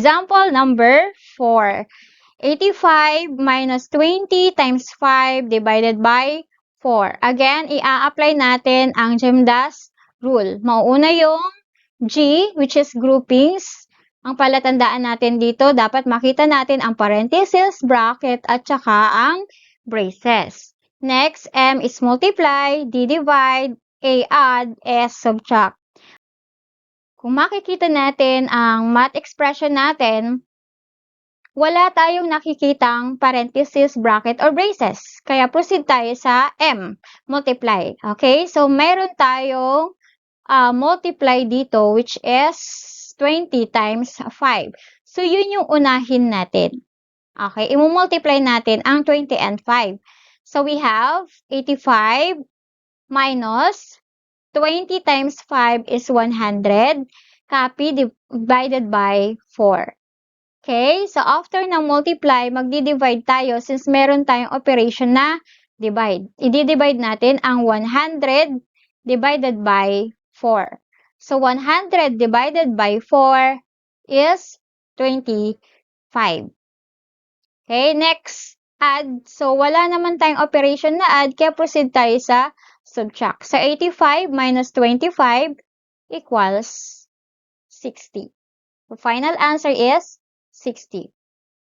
Example number 4. 85 minus 20 times 5 divided by 4. Again, i-apply natin ang GEMDAS rule. Mauuna yung G, which is groupings. Ang palatandaan natin dito, dapat makita natin ang parenthesis, bracket, at saka ang braces. Next, M is multiply, D divide, A add, S subtract. Kung makikita natin ang math expression natin, wala tayong nakikitang parenthesis, bracket, or braces. Kaya proceed tayo sa M, multiply. Okay? So, meron tayong multiply dito, which is 20 times 5. So, yun yung unahin natin. Okay? I-multiply natin ang 20 and 5. So, we have 85 minus 20 times 5 is 100. Copy divided by 4. Okay? So, after ng multiply, magdi-divide tayo since meron tayong operation na divide. I-divide natin ang 100 divided by 4. So, 100 divided by 4 is 25. Okay? Next, add. So, wala naman tayong operation na add, kaya proceed tayo sa subtract. So, 85 minus 25 equals 60. The final answer is 60.